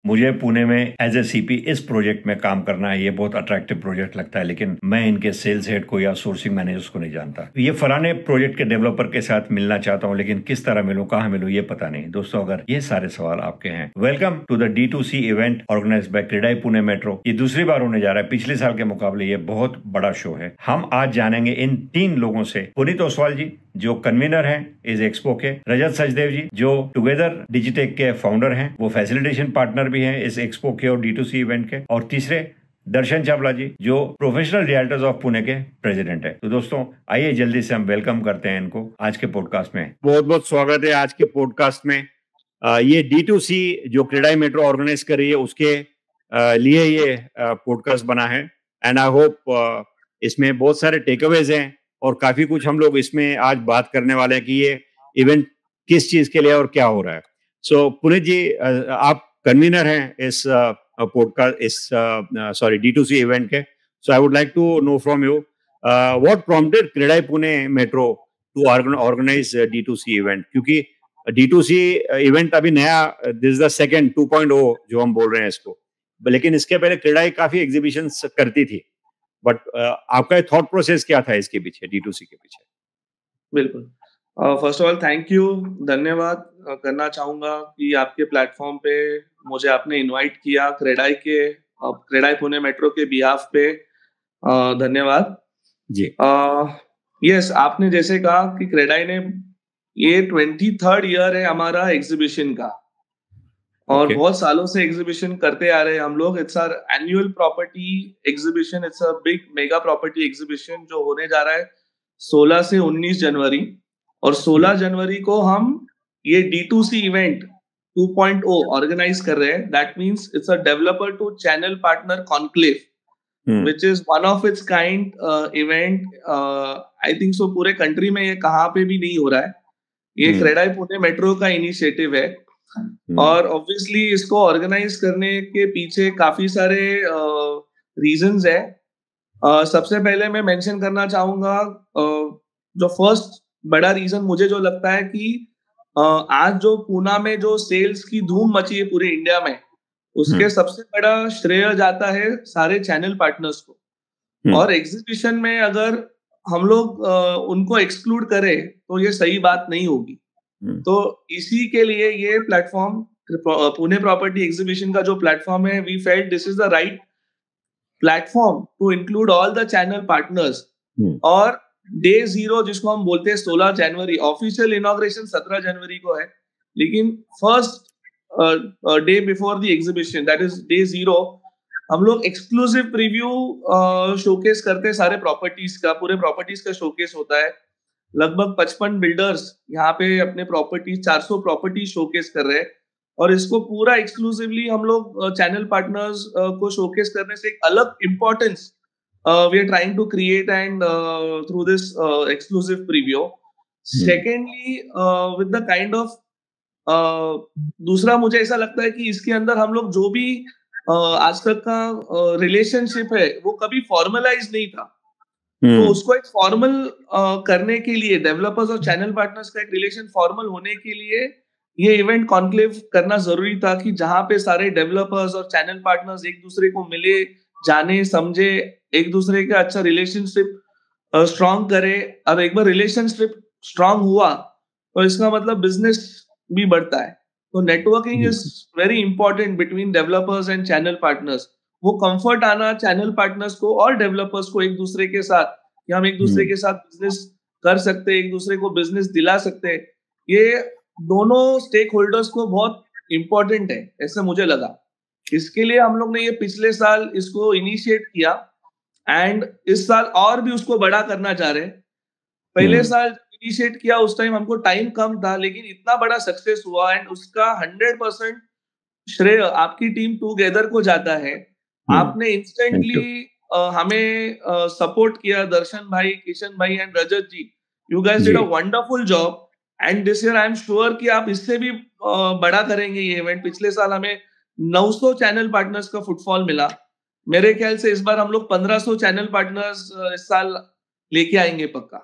मुझे पुणे में as a CP इस प्रोजेक्ट में काम करना है, ये बहुत अट्रैक्टिव प्रोजेक्ट लगता है, लेकिन मैं इनके सेल्स हेड को या सोर्सिंग मैनेजर्स को नहीं जानता। ये फलाने प्रोजेक्ट के डेवलपर के साथ मिलना चाहता हूँ, लेकिन किस तरह मिलूं, कहाँ मिलूं, ये पता नहीं। दोस्तों, अगर ये सारे सवाल आपके हैं, welcome to the D2C event organized by CREDAI Pune Metro. ये दूसरी बार होने जा रहा है। पिछले साल के मुकाबले ये बहुत बड़ा शो है। हम आज जानेंगे इन 3 लोगों से। पुनीत ओसवाल जी, जो कन्वीनर हैं इस एक्सपो के। रजत सचदेव जी, जो टुगेदर डिजिटेक के फाउंडर हैं, वो फैसिलिटेशन पार्टनर भी हैं इस एक्सपो के और D2C इवेंट के। और तीसरे दर्शन चावला जी, जो प्रोफेशनल रियल्टर्स ऑफ पुणे के प्रेसिडेंट है। तो दोस्तों, आइए जल्दी से हम वेलकम करते हैं इनको आज के पॉडकास्ट में। बहुत बहुत स्वागत है आज के पॉडकास्ट में। ये D2C जो क्रेडाई मेट्रो ऑर्गेनाइज कर रही है, उसके लिए ये पॉडकास्ट बना है। एंड आई होप इसमें बहुत सारे टेकअवेज हैं और काफी कुछ हम लोग इसमें आज बात करने वाले हैं कि ये इवेंट किस चीज के लिए और क्या हो रहा है। सो पुनीत जी, आप कन्वीनर हैं इस पॉडकास्ट, इस D2C इवेंट के। So I would like to know from you what prompted CREDAI Pune metro to organise D2C event, क्योंकि D2C इवेंट अभी नया, दिस इज द सेकंड 2.0 जो हम बोल रहे हैं इसको, लेकिन इसके पहले क्रेडाई काफी एग्जीबिशंस करती थी। बट आपका थॉट प्रोसेस क्या था इसके पीछे, D2C के पीछे? बिल्कुल। First of all thank you, धन्यवाद करना चाहूंगा कि आपके प्लेटफॉर्म पे मुझे आपने इनवाइट किया। क्रेडाई पुणे मेट्रो के बिहाफ पे धन्यवाद जी। यस, आपने जैसे कहा कि क्रेडाई ने, ये 23rd ईयर है हमारा एग्जीबिशन का, और बहुत सालों से एग्जीबिशन करते आ रहे हैं हम लोग। It's our annual property exhibition, it's a big mega property exhibition जो होने जा रहा है 16 से 19 जनवरी। और 16 जनवरी को हम ये D2C इवेंट 2.0 ऑर्गेनाइज कर रहे हैं। That means it's a developer to channel partner conclave, which is one of its kind event. I think so पूरे कंट्री में ये कहाँ पे भी नहीं हो रहा है। ये क्रेडाई पुणे मेट्रो का इनिशिएटिव है, और ऑब्वियसली इसको ऑर्गेनाइज करने के पीछे काफी सारे रीजंस है। सबसे पहले मैं मेंशन करना चाहूंगा, जो फर्स्ट बड़ा रीजन मुझे जो लगता है कि आज जो पूना में जो सेल्स की धूम मची है पूरे इंडिया में, उसके सबसे बड़ा श्रेय जाता है सारे चैनल पार्टनर्स को। और एग्जीबिशन में अगर हम लोग उनको एक्सक्लूड करें तो ये सही बात नहीं होगी। तो इसी के लिए ये प्लेटफॉर्म, पुणे प्रॉपर्टी एग्जीबिशन का जो प्लेटफॉर्म है, we felt this is the right platform to include all the channel partners. और डे 0 जिसको हम बोलते हैं 16 जनवरी, ऑफिशियल इनॉग्रेशन 17 जनवरी को है, लेकिन first day before the exhibition, that is day 0, हम लोग एक्सक्लूसिव प्रीव्यू शोकेस करते हैं सारे प्रॉपर्टीज का। पूरे प्रॉपर्टीज का शोकेस होता है। लगभग 55 बिल्डर्स यहाँ पे अपने प्रॉपर्टीज, 400 प्रॉपर्टी शोकेस कर रहे हैं। और इसको पूरा एक्सक्लूसिवली हम लोग चैनल पार्टनर्स को शोकेस करने से एक अलग importance we are trying to create, and through this exclusive preview. Secondly, with the kind of दूसरा मुझे ऐसा लगता है कि इसके अंदर हम लोग जो भी आज तक का रिलेशनशिप है वो कभी फॉर्मलाइज नहीं था। तो उसको एक फॉर्मल करने के लिए, डेवलपर्स और चैनल पार्टनर्स का एक रिलेशन फॉर्मल होने के लिए ये इवेंट कॉन्क्लेव करना जरूरी था, कि जहां पे सारे डेवलपर्स और चैनल पार्टनर्स एक दूसरे को मिले, जाने समझे, एक दूसरे का अच्छा रिलेशनशिप स्ट्रांग करे। अब एक बार रिलेशनशिप स्ट्रांग हुआ तो इसका मतलब बिजनेस भी बढ़ता है। तो networking is very important between developers and channel partners. वो कंफर्ट आना चैनल पार्टनर्स को और डेवलपर्स को एक दूसरे के साथ, कि हम एक दूसरे के साथ बिजनेस कर सकते हैं, एक दूसरे को बिजनेस दिला सकते हैं, ये दोनों स्टेक होल्डर्स को बहुत इंपॉर्टेंट है, ऐसा मुझे लगा। इसके लिए हम लोग ने ये पिछले साल इसको इनिशिएट किया, एंड इस साल और भी उसको बड़ा करना चाह रहे हैं। पहले साल इनिशिएट किया उस टाइम हमको टाइम कम था, लेकिन इतना बड़ा सक्सेस हुआ, एंड उसका 100% श्रेय आपकी टीम टुगेदर को जाता है। आपने इंस्टेंटली हमें सपोर्ट किया, दर्शन भाई, किशन भाई and Rajat ji, you guys did a wonderful job. And this year I am sure कि आप इससे भी बड़ा करेंगे ये इवेंट। पिछले साल हमें 900 चैनल पार्टनर्स का फुटफॉल मिला। मेरे ख्याल से इस बार हम लोग 1500 चैनल पार्टनर्स इस साल लेके आएंगे पक्का,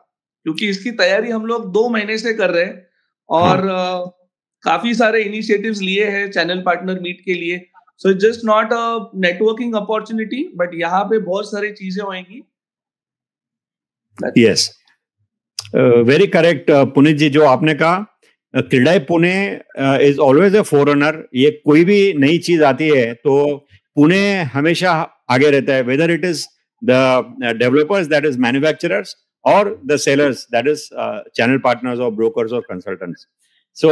क्योंकि इसकी तैयारी हम लोग 2 महीने से कर रहे हैं। और काफी सारे इनिशिएटिव्स लिए हैं चैनल पार्टनर मीट के लिए। So it's just not a networking opportunity, but यहाँ पे बहुत सारी चीजें होंगी. Yes, very correct, पुनीत जी. जो आपने कहा, CREDAI Pune is always a forerunner. ये कोई भी नई चीज आती है तो पुणे हमेशा आगे रहता है, whether it is the developers, that is manufacturers, और the sellers, that is channel partners और ब्रोकर्स और कंसल्टेंट्स. सो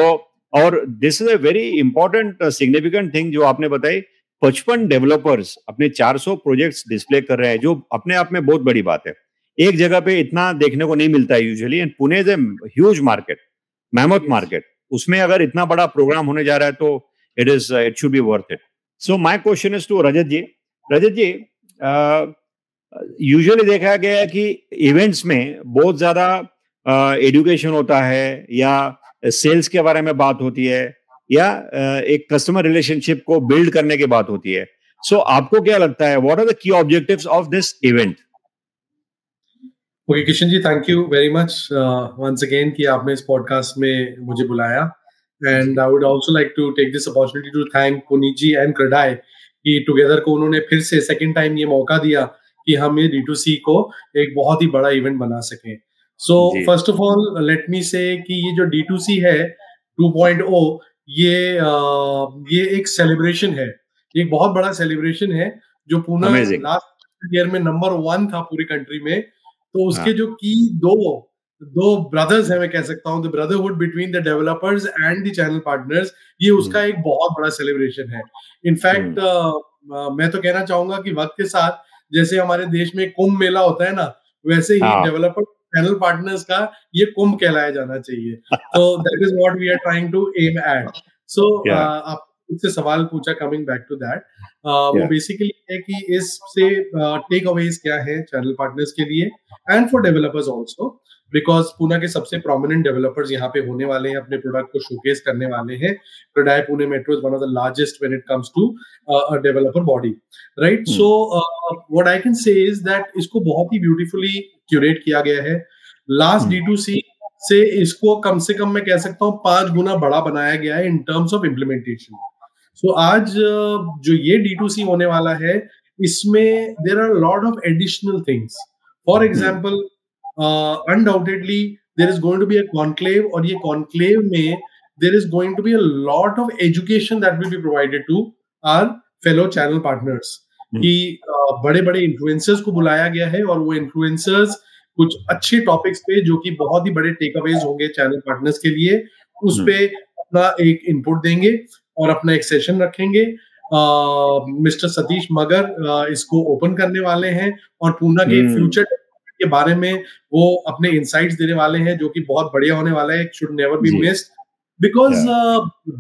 और this is a very important significant thing जो आपने बताई. 55 डेवलपर्स अपने 400 प्रोजेक्ट्स डिस्प्ले कर रहे हैं, जो अपने आप में बहुत बड़ी बात है. एक जगह पे इतना देखने को नहीं मिलता है usually. And Pune is a huge market, mammoth market. उसमें अगर इतना बड़ा प्रोग्राम होने जा रहा है तो it should be worth it. So my question is to Rajat ji. Rajat ji, usually देखा गया है कि इवेंट्स में बहुत ज्यादा एजुकेशन होता है, या सेल्स के बारे में बात होती है, या एक कस्टमर रिलेशनशिप को बिल्ड करने की बात होती है. सो आपको क्या लगता है, what are the key objectives of this event? Okay Kishan ji, thank you very much once again कि आपने इस पॉडकास्ट में मुझे बुलाया. And I would also like to take this opportunity to thank Puneet ji and CREDAI कि टुगेदर को उन्होंने फिर से सेकंड टाइम ये मौका दिया कि हम ये D2C को एक बहुत ही बड़ा इवेंट बना सकें. So first of all let me से कि ये जो D2C है 2.0, ये एक सेलिब्रेशन है, एक बहुत बड़ा सेलिब्रेशन है जो पूना लास्ट ईयर में नंबर 1 था पूरी कंट्री में. तो उसके जो की दो ब्रदर्स हैं, मैं कह सकता हूँ, the brotherhood between the developers and the channel partners, ये उसका एक बहुत बड़ा सेलिब्रेशन है. इनफैक्ट मैं तो कहना चाहूंगा कि वक्त के साथ जैसे हमारे देश में कुंभ मेला होता है ना, वैसे ही डेवलपर चैनल पार्टनर्स का ये कुंभ कहलाया जाना चाहिए. तो that is what we are trying to aim at. So आप मुझसे सवाल पूछा, कमिंग बैक टू दैट, वो बेसिकली है कि इससे टेक अवेज क्या है चैनल पार्टनर्स के लिए and for developers also, because Pune के सबसे प्रोमिनेंट डेवलपर्स यहाँ पे होने वाले हैं, अपने प्रोडक्ट को शोकेस करने वाले हैं. CREDAI Pune Metro is one of the largest when it comes to a developer body, right? So what I can say is that इसको बहुत ही ब्यूटीफुली क्यूरेट किया गया है. लास्ट D2C से इसको कम से कम मैं कह सकता हूँ 5 गुना बड़ा बनाया गया है in terms of implementation. So आज जो ये D2C होने वाला है, इसमें there are lot of additional things. For example, undoubtedly there is going to be a conclave, और ये conclave में there is going to be a lot of education that will be provided to our fellow channel partners. कि बड़े बड़े influencers को बुलाया गया है, और वो इन्फ्लुएंसर्स कुछ अच्छे टॉपिक्स पे जो कि बहुत ही बड़े टेक अवेज होंगे चैनल पार्टनर्स के लिए, उस पे अपना एक इनपुट देंगे और अपना एक सेशन रखेंगे. मिस्टर सतीश मगर इसको ओपन करने वाले हैं, और पुणे के फ्यूचर के बारे में वो अपने इनसाइट्स देने वाले हैं, जो कि बहुत बढ़िया होने वाला है. Should never be missed, because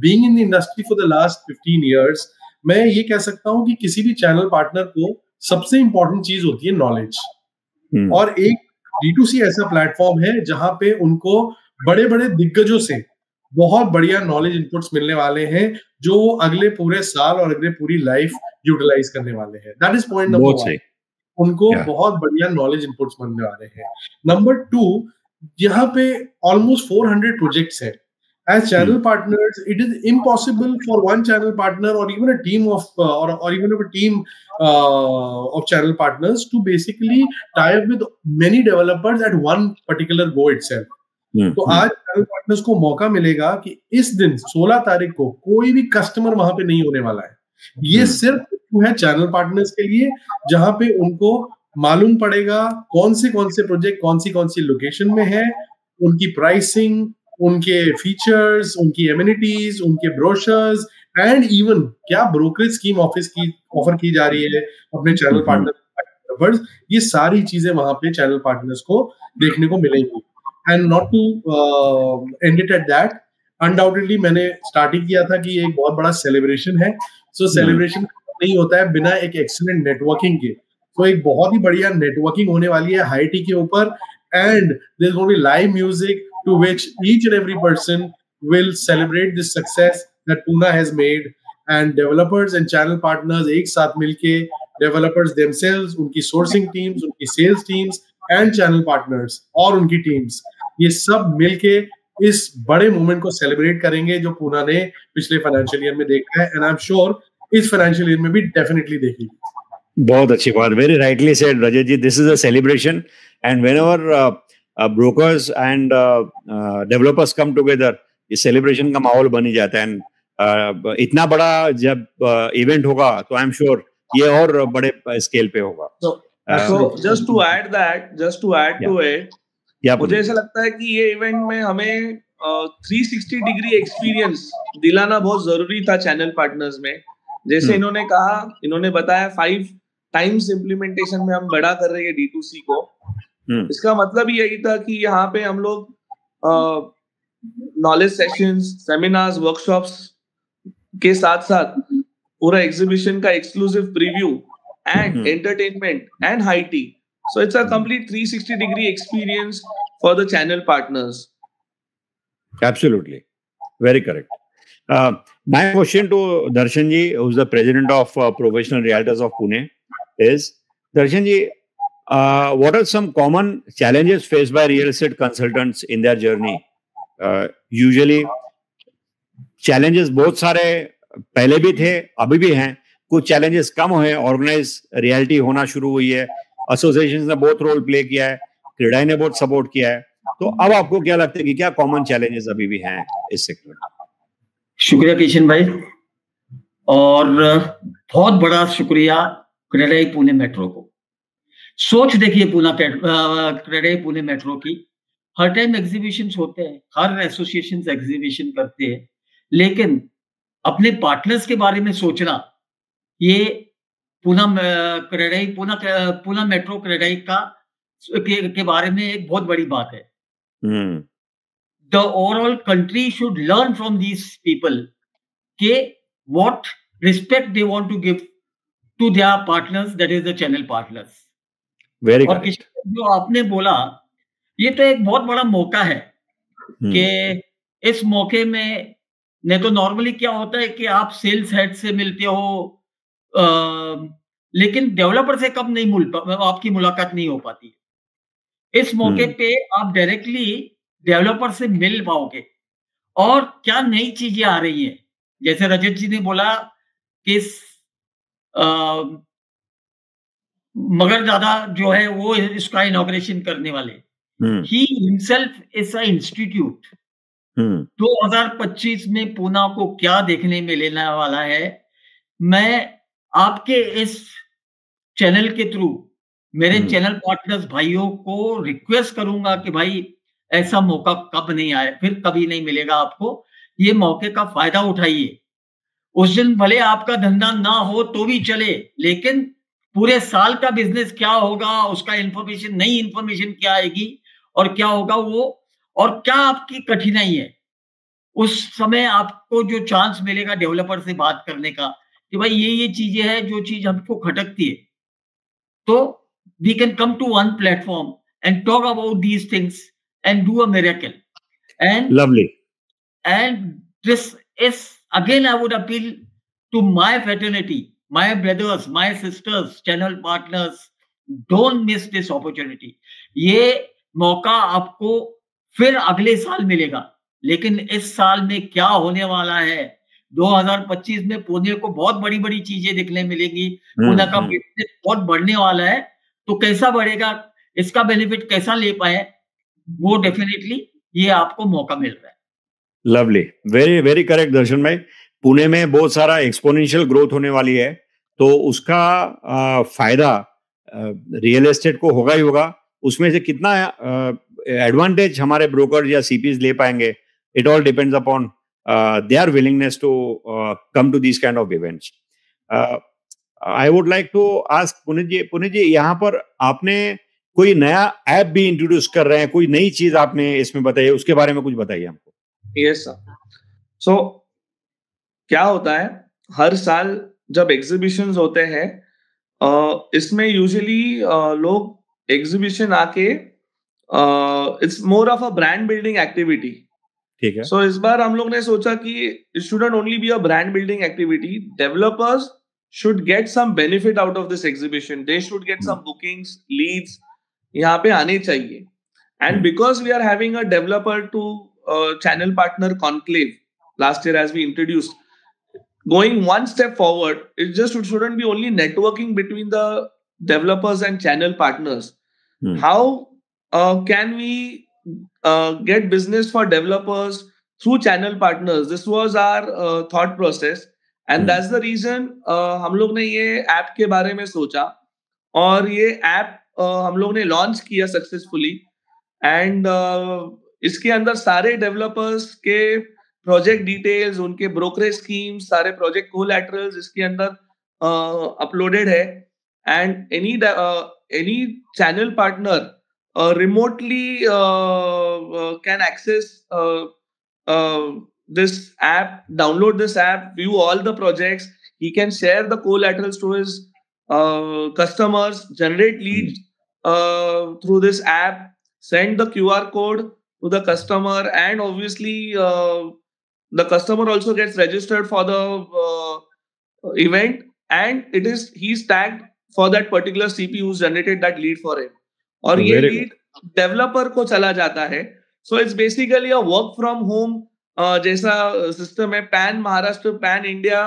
being in the industry for the last 15 years, मैं ये कह सकता हूँ कि किसी भी चैनल पार्टनर को सबसे इंपॉर्टेंट चीज होती है नॉलेज. और एक D2C ऐसा प्लेटफॉर्म है जहां पे उनको बड़े बड़े दिग्गजों से बहुत बढ़िया नॉलेज इनपुट्स मिलने वाले हैं, जो वो अगले पूरे साल और अगले पूरी लाइफ यूटिलाइज करने वाले हैं. That is point number 1. उनको बहुत बढ़िया नॉलेज इनपुट्स मिलने वाले हैं. नंबर 2, यहाँ पे ऑलमोस्ट 400 प्रोजेक्ट्स हैं. As channel partners, it is impossible for one channel partner or even a team of of channel partners to basically tie up with many developers at one particular go itself. तो आज channel partners को मौका मिलेगा कि इस दिन 16 तारीख को कोई भी कस्टमर वहां पे नहीं होने वाला है. ये सिर्फ है चैनल पार्टनर्स के लिए, जहां पे उनको मालूम पड़ेगा कौन से प्रोजेक्ट कौन सी लोकेशन में है, उनकी प्राइसिंग, उनके फीचर्स, उनकी एमिनिटीज, उनके ब्रोशर्स, एंड इवन क्या ब्रोकरेज स्कीम ऑफर की जा रही है अपने चैनल पार्टनर्स. ये सारी चीजें वहां पे चैनल पार्टनर्स को देखने को मिलेंगी. And not to end it at that, undoubtedly मैंने स्टार्ट ही किया था कि ये एक बहुत बड़ा सेलिब्रेशन है. सो सेलिब्रेशन नहीं होता है बिना एक एक्सीलेंट नेटवर्किंग के. तो एक बहुत ही बढ़िया नेटवर्किंग होने वाली है हाई टी के ऊपर, and there is going to be live music to which each and every person will celebrate this success that Pune has made. And developers and channel partners एक साथ मिलके, developers themselves, उनकी sourcing teams, उनकी sales teams and channel partners और उनकी teams, ये सब मिलके इस बड़े मोमेंट को सेलिब्रेट करेंगे जो पुणे ने पिछले फाइनेंशियल ईयर में देखा है. एंड आई एम श्योर इस फाइनेंशियल ईयर में भी डेफिनेटली देखेगी। बहुत अच्छी बात, very rightly said Rajat ji, this is a celebration and whenever brokers and developers come together, इस सेलिब्रेशन का माहौल बन ही जाता है। एंड इतना बड़ा जब इवेंट होगा तो आई एम श्योर ये और बड़े स्केल पे होगा। So just to add to it, मुझे ऐसा लगता है कि ये इवेंट में हमें 360 डिग्री एक्सपीरियंस दिलाना बहुत जरूरी था चैनल पार्टनर्स में। जैसे इन्होंने कहा, इन्होंने बताया 5 टाइम्स इम्प्लीमेंटेशन में हम बड़ा कर रहे हैं D2C को। इसका मतलब ही यही था कि यहाँ पे हम लोग नॉलेज सेशंस, सेमिनार्स, वर्कशॉप्स के साथ साथ पूरा एग्जीबिशन का exclusive preview and entertainment and high tea. So it's a complete 360 degree experience for the channel partners. Absolutely, very correct. My question to Darshan ji, who's the president of Professional Realtors of Pune, is Darshan ji, what are some common challenges faced by real estate consultants in their journey? Usually challenges बहुत सारे पहले भी थे, अभी भी हैं। कुछ challenges कम हुए, ऑर्गेनाइज रियलिटी होना शुरू हुई है, एसोसिएशन ने बहुत रोल प्ले किया है, क्रेडाई ने बहुत सपोर्ट किया है। तो अब आपको क्या लगता है कि क्या कॉमन चैलेंजेस अभी भी हैं इस सेक्टर में? शुक्रिया किशन भाई, और बहुत बड़ा शुक्रिया क्रेडाई पुणे मेट्रो को। सोच देखिए क्रेडाई पुणे मेट्रो की, हर टाइम एग्जीबिशंस होते हैं, हर एसोसिएशन एग्जीबिशन करते हैं, लेकिन अपने पार्टनर्स के बारे में सोचना, ये पुणे मेट्रो क्रेडाई के बारे में एक बहुत बड़ी बात है। The overall country should learn from these people के what respect they want to give to their partners, that is the channel partners. Very और जो आपने बोला, ये तो एक बहुत बड़ा मौका है कि इस मौके में नहीं तो नॉर्मली क्या होता है कि आप सेल्स हेड से मिलते हो, लेकिन डेवलपर से कब नहीं आपकी मुलाकात नहीं हो पाती है। इस मौके पे आप डायरेक्टली डेवलपर से मिल पाओगे और क्या नई चीजें आ रही हैं। जैसे रजत जी ने बोला कि मगर दादा जो है वो इसका इनॉग्रेशन करने वाले, he himself is a institute. 2025 में पुणे को क्या देखने में लेने वाला है, मैं आपके इस चैनल के थ्रू मेरे चैनल पार्टनर्स भाइयों को रिक्वेस्ट करूंगा कि भाई ऐसा मौका कब नहीं आया, फिर कभी नहीं मिलेगा आपको। ये मौके का फायदा उठाइए। उस दिन भले आपका धंधा ना हो तो भी चले, लेकिन पूरे साल का बिजनेस क्या होगा उसका इंफॉर्मेशन, नई इंफॉर्मेशन क्या आएगी और क्या होगा वो, और क्या आपकी कठिनाई है, उस समय आपको जो चांस मिलेगा डेवलपर से बात करने का कि भाई ये चीजें हैं जो चीज हमको खटकती है, तो we can come to one platform and talk about these things and do a miracle. And lovely. And this is again, I would appeal to my fraternity, my brothers, my sisters, channel partners, don't miss this opportunity. ये मौका आपको फिर अगले साल मिलेगा, लेकिन इस साल में क्या होने वाला है, 2025 में पुणे को बहुत बड़ी बड़ी चीजें देखने मिलेंगी। पुणे का बिजनेस बहुत बढ़ने वाला है, तो कैसा बढ़ेगा, इसका बेनिफिट कैसा ले पाए, वो डेफिनेटली ये आपको मौका मिल रहा है। लवली, वेरी वेरी करेक्ट दर्शन भाई। पुणे में बहुत सारा एक्सपोनेंशियल ग्रोथ होने वाली है, तो उसका फायदा रियल एस्टेट को होगा ही होगा। उसमें से कितना एडवांटेज हमारे ब्रोकर या सीपीज ले पाएंगे, it all depends upon their willingness to come to these kind of events. I would like to ask Puneet ji, यहाँ पर आपने कोई नया ऐप भी इंट्रोड्यूस कर रहे हैं, कोई नई चीज आपने इसमें बताई, उसके बारे में कुछ बताइए हमको। Yes sir. सो क्या होता है, हर साल जब एग्जीबिशंस होते हैं, इसमें यूजुअली लोग एग्जीबिशन आके it's more of a brand building activity. ठीक है। सो इस बार हम लोग ने सोचा कि it shouldn't only be a brand building activity, developers should get some benefit out of this exhibition, they should get some bookings, leads यहाँ पे आने चाहिए। And because we are having a developer to channel partner conclave last year as we introduced, going one step forward, it just shouldn't be only networking between the developers and channel partners. How can we get business for developers through channel partners? This was our thought process, and that's the reason हम लोग ने ये app के बारे में सोचा, और ये ऐप हम लोग ने लॉन्च किया सक्सेसफुली. एंड इसके अंदर सारे डेवलपर्स के प्रोजेक्ट डिटेल्स, उनके ब्रोकरेज स्कीम्स, सारे प्रोजेक्ट कोलैटरल्स इसके अंदर अपलोडेड है. And any channel partner remotely can access this app, download this app, view all the projects. He can share the collaterals to his customers, generate leads through this app, send the QR code to the customer, and obviously the customer also gets registered for the event, and he's tagged for that particular CP who's generated that lead for him. और ये lead developer को चला जाता है. So it's basically a work from home जैसा system है. Pan Maharashtra, pan India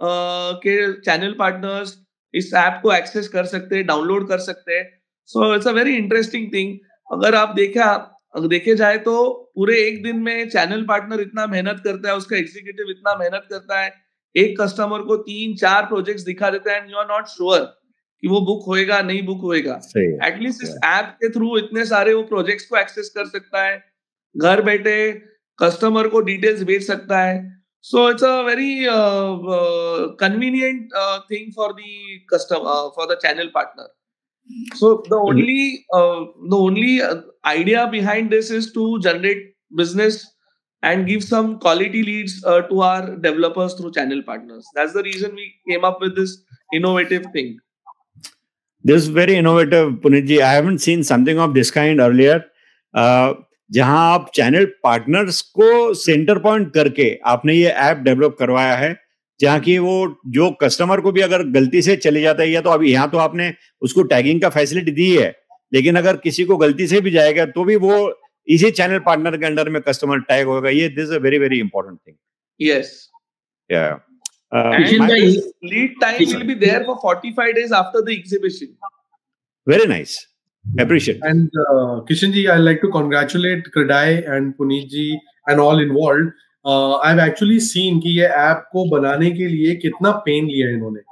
के channel partners इस ऐप को एक्सेस कर सकते हैं, डाउनलोड कर सकते हैं. So it's a very interesting thing. अगर आप देखे जाए तो पूरे एक दिन में चैनल पार्टनर इतना मेहनत करता है, उसका एग्जीक्यूटिव इतना मेहनत करता है, एक कस्टमर को 3-4 प्रोजेक्ट्स दिखा देता है, and you are not sure कि वो बुक होएगा नहीं बुक होएगा. एटलीस्ट इस ऐप के थ्रू इतने सारे वो प्रोजेक्ट्स को एक्सेस कर सकता है, घर बैठे कस्टमर को डिटेल्स भेज सकता है. So it's a very convenient thing for the customer, for the channel partner. So the only idea behind this is to generate business and give some quality leads to our developers through channel partners. That's the reason we came up with this innovative thing. This is very innovative, Puneet ji. I haven't seen something of this kind earlier. जहां आप channel partners को centre point करके आपने ये app develop करवाया है, जहां की वो जो कस्टमर को भी अगर गलती से चले जाता है, या तो अभी यहाँ तो आपने उसको टैगिंग का फैसिलिटी दी है, लेकिन अगर किसी को गलती से भी जाएगा तो भी वो इसी चैनल पार्टनर के अंडर में कस्टमर टैग होगा. ये this is a very very important thing. Yes. या lead time will be there for 45 days after the exhibition. Very nice. Appreciate. And Kishan ji, I'd like to congratulate Credai and Puneet ji and all involved. I've actually seen कि ये app को बनाने के लिए कितना pen लिया इन्होंने,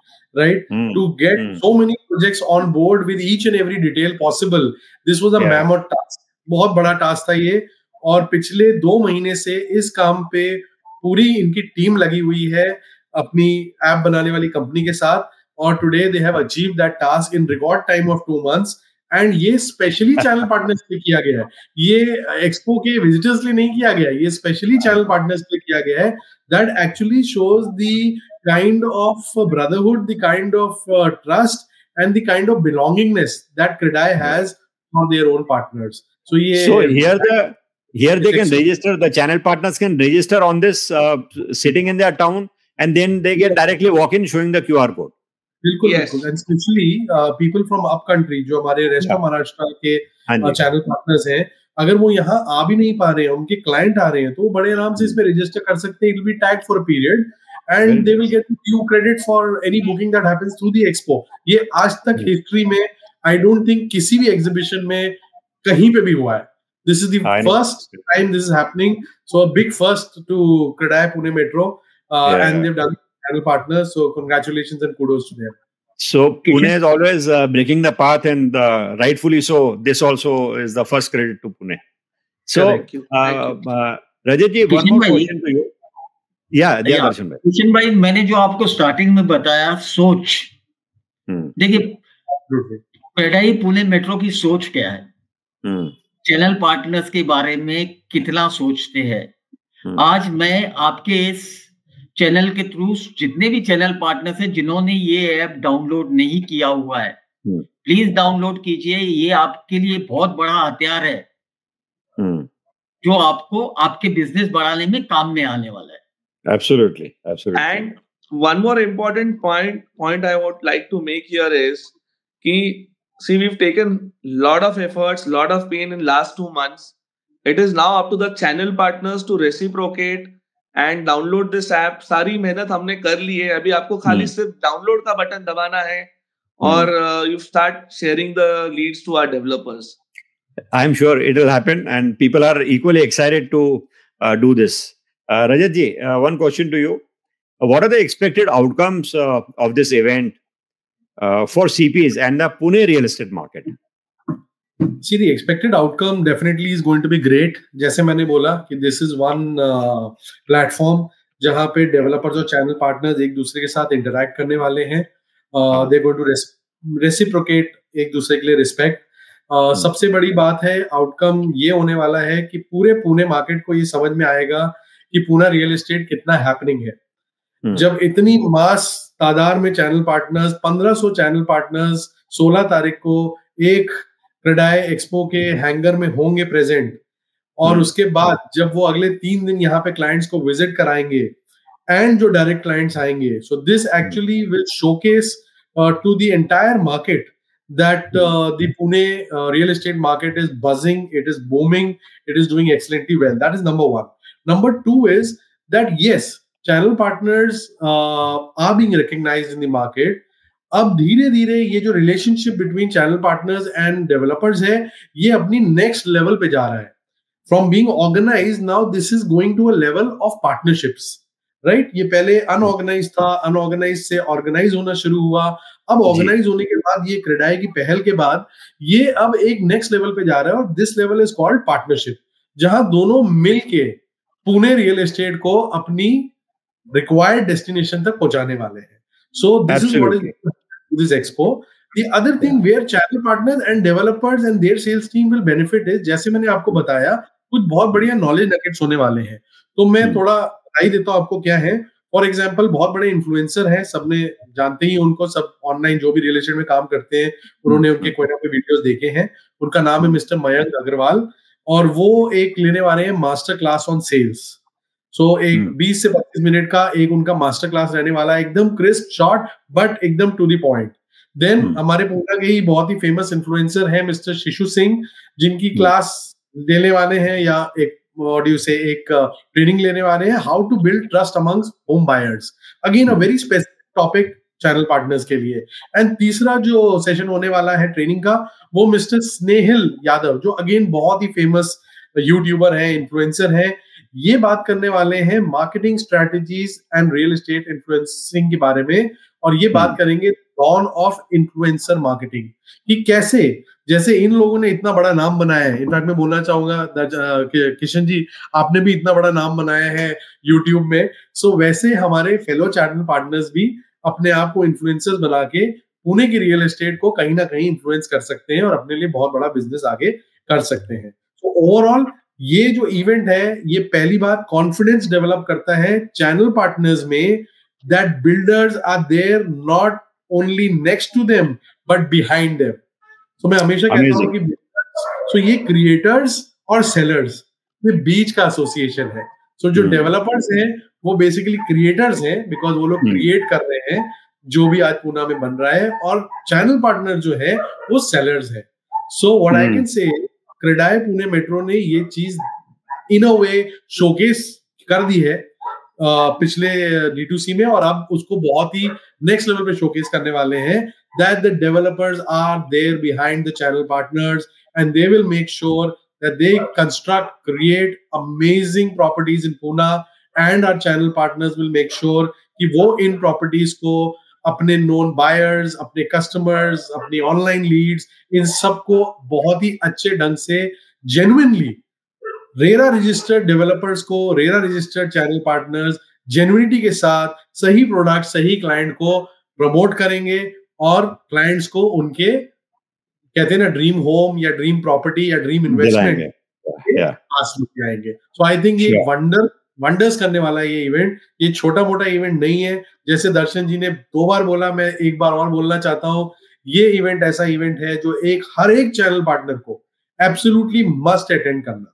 right? To get so many projects on board with each and every detail possible. This was a mammoth task. बहुत बड़ा टास्क था ये, और पिछले 2 महीने से इस काम पे पूरी इनकी टीम लगी हुई है अपनी ऐप बनाने वाली कंपनी के साथ. और today they have achieved that task in record time of 2 months. And ये स्पेशली चैनल पार्टनर्स के लिए किया गया है. ये एक्सपो के विजिटर्स लिए नहीं किया गया, ये स्पेशली चैनल पार्टनर्स के लिए किया गया है. That actually shows the kind of brotherhood, the kind of trust and the kind of belongingness that CREDAI has for their own partners. So here they can register, the channel partners can register on this sitting in their town, and then they get directly walk in showing the QR code. बिल्कुल बिल्कुल. And specially people from up country जो हमारे rest of Maharashtra के channel partners हैं, अगर वो यहाँ आ भी नहीं पा रहे हैं, उनके क्लाइंट आ रहे हैं, तो वो बड़े आराम से इसमें रजिस्टर कर सकते हैं. It will be tagged for a period and they will get due credit for any booking that happens through the expo. ये आज तक हिस्ट्री में आई डोंट थिंक किसी भी एग्जीबिशन में कहीं पे भी हुआ है. This is the first time this is happening. So a big first to Credai Pune Metro, and they've done channel partners. So congratulations and kudos to them. So Pune is always breaking the path, and rightfully so. This also is the first credit to Pune. So thank you. Rajat ji, one more question to you. Darshan bhai. Kishan bhai, मैंने जो आपको starting में बताया सोच, देखिए CREDAI Pune metro की सोच क्या है, चैनल पार्टनर्स के बारे में कितना सोचते हैं. आज मैं आपके इस चैनल के थ्रू जितने भी चैनल पार्टनर्स हैं जिन्होंने ये ऐप डाउनलोड नहीं किया हुआ है, प्लीज डाउनलोड कीजिए. ये आपके लिए बहुत बड़ा हथियार है जो आपको आपके बिजनेस बढ़ाने में काम में आने वाला है. Absolutely. And one more important point I would like to make here is कि see, we've taken lot of efforts, lot of pain in last 2 months. It is now up to the channel partners to reciprocate and download this app. सारी मेहनत हमने कर ली है, अभी आपको खाली सिर्फ डाउनलोड का बटन दबाना है और you start sharing the leads to our developers. I'm sure it will happen, and people are equally excited to do this. Rajat ji, one question to you: what are the expected outcomes of this event for CPs and the Pune real estate market? See, the expected outcome definitely is going to be great. जैसे मैंने बोला कि this is one platform जहाँ पे developers और channel partners एक दूसरे के साथ interact करने वाले हैं. They're going to reciprocate एक दूसरे के लिए respect. सबसे बड़ी बात है, आउटकम ये होने वाला है कि पूरे पुणे मार्केट को ये समझ में आएगा कि पुणे रियल एस्टेट कितना हैपनिंग है। जब इतनी मास तादाद में चैनल पार्टनर्स, 1500 चैनल पार्टनर्स 16 तारीख को एक क्रेडाई एक्सपो के हैंगर में होंगे प्रेजेंट, और उसके बाद जब वो अगले 3 दिन यहाँ पे क्लाइंट्स को विजिट कराएंगे एंड जो डायरेक्ट क्लाइंट्स आएंगे, so this actually will showcase to the entire market that the Pune real estate market is buzzing, it is booming, it is doing excellently well. That is number one. Number two is that yes, channel partners are being recognized in the market. अब धीरे धीरे ये जो relationship between channel partners and developers है, ये अपनी next level पे जा रहा है. From being organized, now this is going to a level of partnerships. Right, ये पहले अनऑर्गेनाइज था, अनऑर्गेनाइज से ऑर्गेनाइज होना शुरू हुआ, अब ऑर्गेनाइज होने के बाद ये क्रेडाई की पहल के बाद ये अब एक नेक्स्ट लेवल पे जा रहा है, और this level is called partnership, जहां दोनों मिलके पुणे रियल एस्टेट को अपनी रिक्वायर्ड डेस्टिनेशन तक पहुंचाने वाले हैं. So this is what is this expo. The other thing where channel partners and developers and their sales team will benefit is, जैसे मैंने आपको बताया, कुछ बहुत बढ़िया नॉलेज नगेट्स होने वाले हैं. तो मैं थोड़ा बताई देता हूँ आपको क्या है. फॉर एग्जाम्पल, बहुत बड़े इन्फ्लुएंसर हैं, सबने जानते ही उनको, सब ऑनलाइन जो भी रियल एस्टेट में काम करते हैं उन्होंने उनके कोई ना कोई वीडियोस देखे हैं. उनका नाम है मिस्टर मयंक अग्रवाल, और वो एक लेने वाले हैं मास्टर क्लास ऑन सेल्स. सो एक 20 से 25 मिनट का एक उनका मास्टर क्लास रहने वाला है, एकदम क्रिस्प, शॉर्ट बट एकदम टू द पॉइंट. देन हमारे पुणे के ही बहुत ही फेमस इन्फ्लुएंसर है मिस्टर शिशु सिंह, जिनकी क्लास देने वाले हैं, या एक एक ट्रेनिंग लेने वाले हैं, how to build trust amongst home buyers. Again a very specific topic channel partners के लिए. एंड तीसरा जो सेशन होने वाला है ट्रेनिंग का, वो मिस्टर स्नेहिल यादव, जो अगेन बहुत ही फेमस यूट्यूबर है, इन्फ्लुएंसर है. ये बात करने वाले हैं marketing strategies and real estate influencing के बारे में, और ये बात करेंगे डॉन ऑफ इन्फ्लुएंसर मार्केटिंग, कि कैसे, जैसे इन लोगों ने इतना बड़ा नाम बनाया है. इनफैक्ट मैं बोलना चाहूंगा किशन जी, आपने भी इतना बड़ा नाम बनाया है यूट्यूब में, सो वैसे हमारे फेलो चैनल पार्टनर्स भी अपने आप को इन्फ्लुएंसर्स बना के पुणे की रियल एस्टेट को कहीं ना कहीं इन्फ्लुएंस कर सकते हैं और अपने लिए बहुत बड़ा बिजनेस आगे कर सकते हैं. तो ओवरऑल ये जो इवेंट है, ये पहली बात कॉन्फिडेंस डेवलप करता है चैनल पार्टनर्स में, that builders are there not only next to them but behind them. तो मैं हमेशा कहता हूँ कि सो ये क्रिएटर्स और सेलर्स के बीच का एसोसिएशन है. सो जो डेवलपर्स हैं वो बेसिकली क्रिएटर्स हैं, बिकॉज वो लोग क्रिएट कर रहे हैं जो भी आज पुणे में बन रहा है, और चैनल पार्टनर जो है वो सेलर्स है. सो व्हाट आई कैन से, क्रेडाई पुणे मेट्रो ने ये चीज इन अ वे शोकेस कर दी है पिछले D2C में, और अब उसको बहुत ही नेक्स्ट लेवल पे शोकेस करने वाले हैं, that the developers are there behind the channel partners and they will make sure that they construct, create amazing properties in Pune, and our channel partners will make sure कि वो इन properties को अपने known buyers, अपने customers, अपनी online leads, इन सबको बहुत ही अच्छे ढंग से genuinely रेरा रजिस्टर्ड डेवलपर्स को, RERA registered channel partners genuinity के साथ सही प्रोडक्ट, सही क्लाइंट को प्रमोट करेंगे, और क्लाइंट्स को उनके कहते हैं ना ड्रीम होम या ड्रीम प्रॉपर्टी या ड्रीम इन्वेस्टमेंट पास लेके आएंगे. सो आई थिंक ये वंडर्स करने वाला है ये इवेंट. ये छोटा मोटा इवेंट नहीं है, जैसे दर्शन जी ने 2 बार बोला, मैं एक बार और बोलना चाहता हूँ. ये इवेंट ऐसा इवेंट है जो हर एक चैनल पार्टनर को एब्सोल्युटली मस्ट अटेंड करना.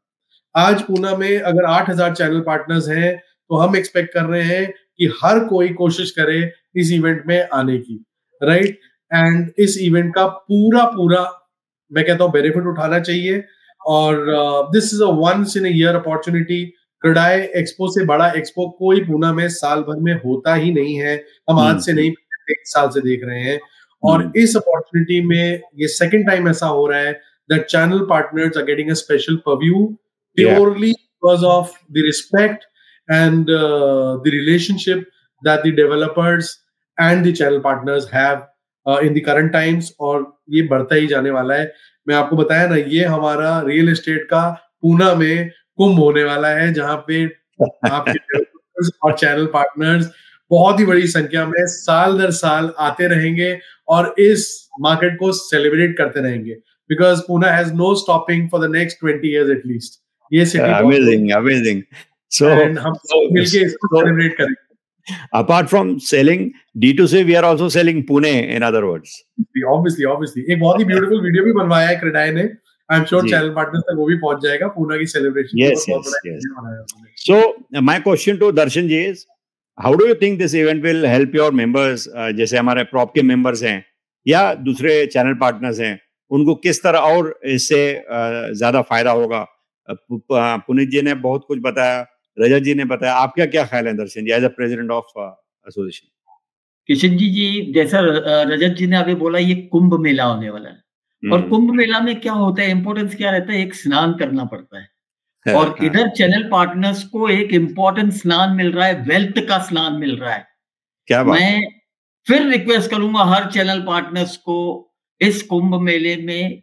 आज पुणे में अगर 8000 चैनल पार्टनर्स हैं, तो हम एक्सपेक्ट कर रहे हैं कि हर कोई कोशिश करे इस इवेंट में आने की, राइट. एंड इस इवेंट का पूरा मैं कहता हूँ बेनिफिट उठाना चाहिए, और this is a once in a year opportunity. CREDAI expo से बड़ा एक्सपो कोई पुणे में साल भर में होता ही नहीं है। हम आज से नहीं, 1 साल से देख रहे हैं। और इस अपॉर्चुनिटी में ये सेकंड टाइम ऐसा हो रहा है that channel partners are getting a special purview purely because of the respect and the relationship that the developers and the channel partners have in the current times, और ये बढ़ता ही जाने वाला है। मैं आपको बताया ना, ये हमारा रियल एस्टेट का पुणे में कुंभ होने वाला है, जहां पे आपके डेवलपर्स और चैनल पार्टनर्स बहुत ही बड़ी संख्या में साल दर साल आते रहेंगे और इस मार्केट को सेलिब्रेट करते रहेंगे, because Pune has no stopping for the next 20 years at least. ये सिटी amazing. So हम मिलके इसको सेलिब्रेट करेंगे। Apart from selling D2C, we are also selling Pune, in other words. Obviously. एक बहुत ही ब्यूटीफुल वीडियो भी बनवाया है क्रेडाई ने। आई एम श्योर चैनल पार्टनर्स तक वो भी पहुंच जाएगा, पुणे की celebration. Yes. So my question to Darshan ji is, how do you think this event will help your members, जैसे हमारे प्रॉप के मेंबर्स हैं या दूसरे चैनल पार्टनर्स हैं, उनको किस तरह और इससे ज्यादा फायदा होगा? पुनीत जी ने बहुत कुछ बताया, रजत जी ने बताया, आपका क्या ख्याल है Darshan ji, as a president of association? Kishan ji जैसा रजत जी ने अभी बोला, ये कुंभ मेला होने वाला है। और कुंभ मेला में क्या होता है, इंपॉर्टेंस क्या रहता है, एक स्नान करना पड़ता है। और इधर चैनल पार्टनर्स को एक इम्पोर्टेंट स्नान मिल रहा है, वेल्थ का स्नान मिल रहा है। क्या बात? मैं फिर रिक्वेस्ट करूंगा हर चैनल पार्टनर्स को, इस कुंभ मेले में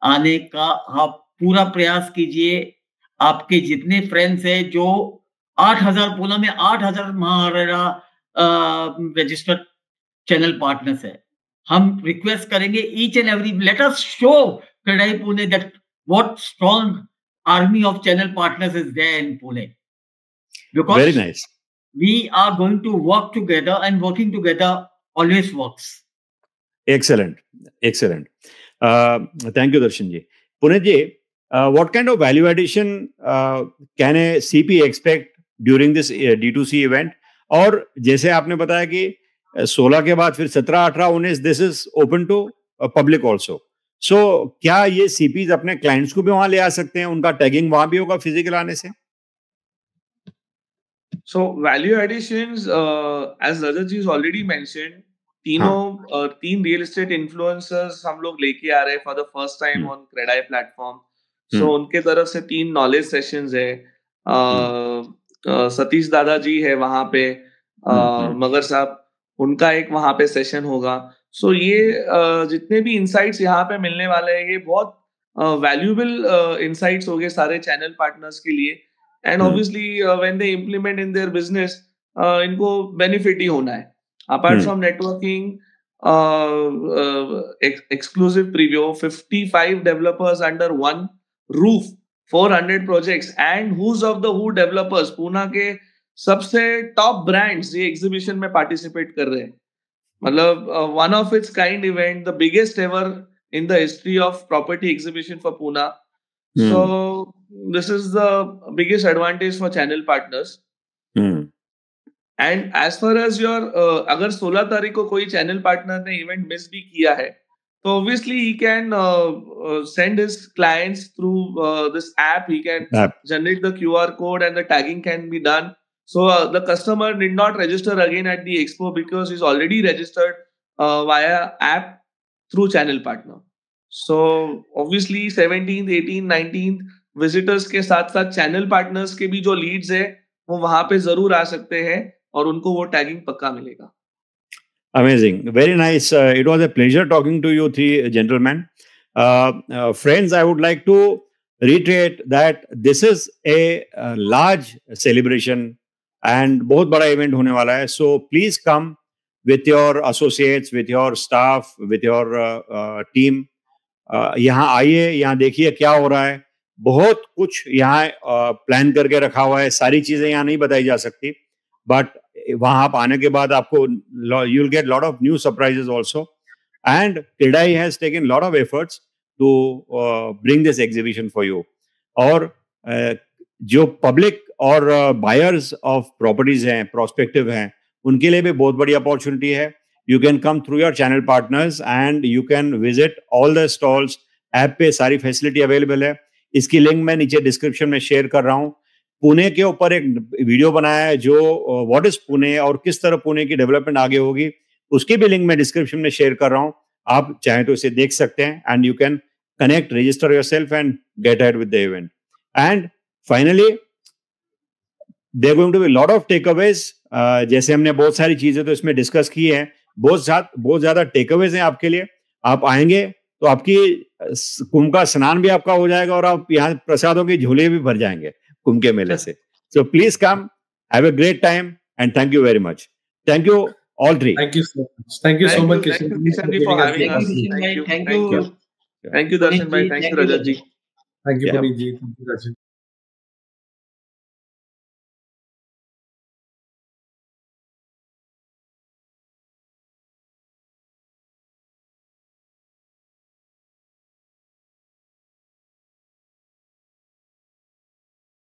आने का आप पूरा प्रयास कीजिए। आपके जितने फ्रेंड्स हैं, जो 8,000 पुणे में 8,000 महाराणा रजिस्टर्ड चैनल पार्टनर्स है, हम रिक्वेस्ट करेंगे each and every, let us show CREDAI Pune that what strong army of channel partners is there in Pune, because very nice, we are going to work together, and working together always works. Excellent. Thank you Darshan ji. Puneet ji, what kind of value addition can a CP expect during this D2C event? और जैसे आपने बताया कि 16 के बाद फिर 17, 18, 19 this is open to public also. So क्या ये सीपीज अपने क्लाइंट्स को भी वहां ले आ सकते हैं? उनका टैगिंग वहां भी होगा फिजिकल आने से? So value additions, as Rajat ji has already mentioned, तीन रियल एस्टेट इन्फ्लुएंसर्स हम लोग लेके आ रहे हैं for the first time on CREDAI platform. So उनके तरफ से 3 नॉलेज सेशंस है। सतीश दादा जी है वहां पे, मगर साहब उनका एक वहां पे सेशन होगा। सो ये जितने भी इनसाइट्स यहाँ पे मिलने वाले हैं, ये बहुत वैल्यूएबल इनसाइट्स होंगे सारे चैनल पार्टनर्स के लिए। And obviously when they implement in their business, इनको बेनिफिट ही होना है। Apart from networking, exclusive preview, 55 developers under one roof, 400 projects, and who's of the who developers, Poona के सबसे टॉप ब्रांड्स ये एग्जीबिशन में पार्टिसिपेट कर रहे हैं। मतलब one of its kind event, the biggest ever in the history of property exhibition for Poona. So this is the biggest advantage for channel partners. And as far as your, अगर 16 तारीख को कोई channel partner ने event miss भी किया है, तो obviously he can send his clients through this app. He can generate the QR code and the tagging can be done. So the customer need not register again at the expo because he's already registered via app through channel partner. So obviously 17th, 18th, 19th visitors के साथ साथ channel partners के भी जो leads है वो वहां पे जरूर आ सकते हैं और उनको वो टैगिंग पक्का मिलेगा। Amazing. Very nice. It was a pleasure talking to you three gentlemen. Friends, I would like to reiterate that this is a large celebration and बहुत बड़ा event होने वाला है. So please come with your associates, with your staff, with your team. यहाँ आइए, यहाँ देखिए क्या हो रहा है। बहुत कुछ यहाँ प्लान करके रखा हुआ है। सारी चीजें यहाँ नहीं बताई जा सकती, बट वहां आप आने के बाद आपको you will get lot of new surprises also. And CREDAI has taken lot of efforts to bring this exhibition for you. और जो पब्लिक और बायर्स ऑफ प्रॉपर्टीज हैं, प्रोस्पेक्टिव हैं, उनके लिए भी बहुत बड़ी अपॉर्चुनिटी है। You can come through your channel partners and you can visit all the stalls. App पे सारी फैसिलिटी अवेलेबल है। इसकी लिंक मैं नीचे डिस्क्रिप्शन में शेयर कर रहा हूँ। पुणे के ऊपर एक वीडियो बनाया है जो व्हाट इज पुणे और किस तरह पुणे की डेवलपमेंट आगे होगी, उसकी भी लिंक मैं डिस्क्रिप्शन में शेयर कर रहा हूं, आप चाहें तो इसे देख सकते हैं and you can connect, register yourself and get ahead with the event. And finally, there are going to be a lot of takeaways. जैसे हमने बहुत सारी चीजें तो इसमें डिस्कस की हैं, बहुत ज्यादा टेकअवेज हैं आपके लिए. आप आएंगे तो आपकी कुंभ का स्नान भी आपका हो जाएगा और आप यहाँ प्रसादों के झोले भी भर जाएंगे कुंभ के मेले से. So please come, have a great time and thank you very much. Thank you all three. Thank you so much. Thank you so much, Kishan. Thank you for having us. Thank you. Thank you, Darshan bhai. Thank you, Rajat ji. Thank you, Puneet ji. Thank you, Rajat.